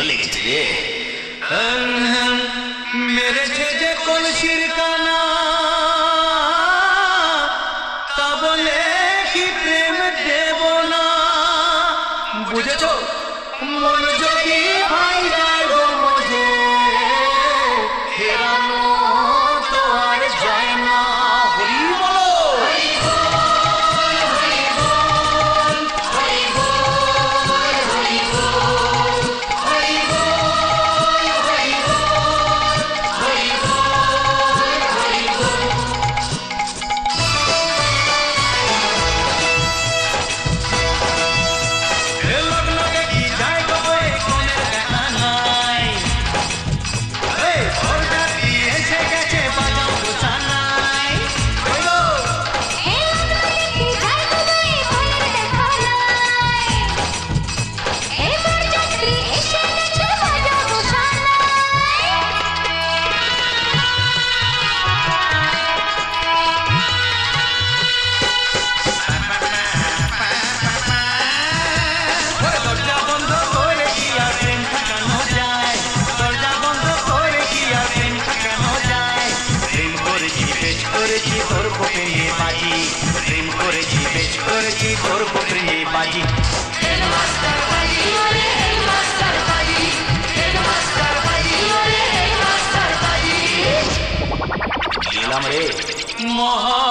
সুন্দর লেগেছে রে। মেরেছে যে কলসির কানা, তা বলে কি প্রেম দেব না? বুঝেছ? মন যদি ভাই যায় গো মজে, ফেরানো তো আর যায় না। হরি বলো, হরি বল, হরি বল, হরি বল, হরি বল, হরি বল, হরি বল, হরি বল, হরি বল। লগ্নকে কি যায় গো এই কোণের দেখা নাই, এই বরযাত্রী এসে গেছে বাজাও গোছানাই। বলো, দরজা বন্ধ করে কি আর প্রেম ঠেকানো যায়? দরজা বন্ধ করে কি আর প্রেম ঠেকানো যায়? প্রেম করেছি বেশ করেছি ধরব প্রেমে বাজি, প্রেম করেছি বেশ করেছি ধরব প্রেমে বাজি। এলাম রে মহা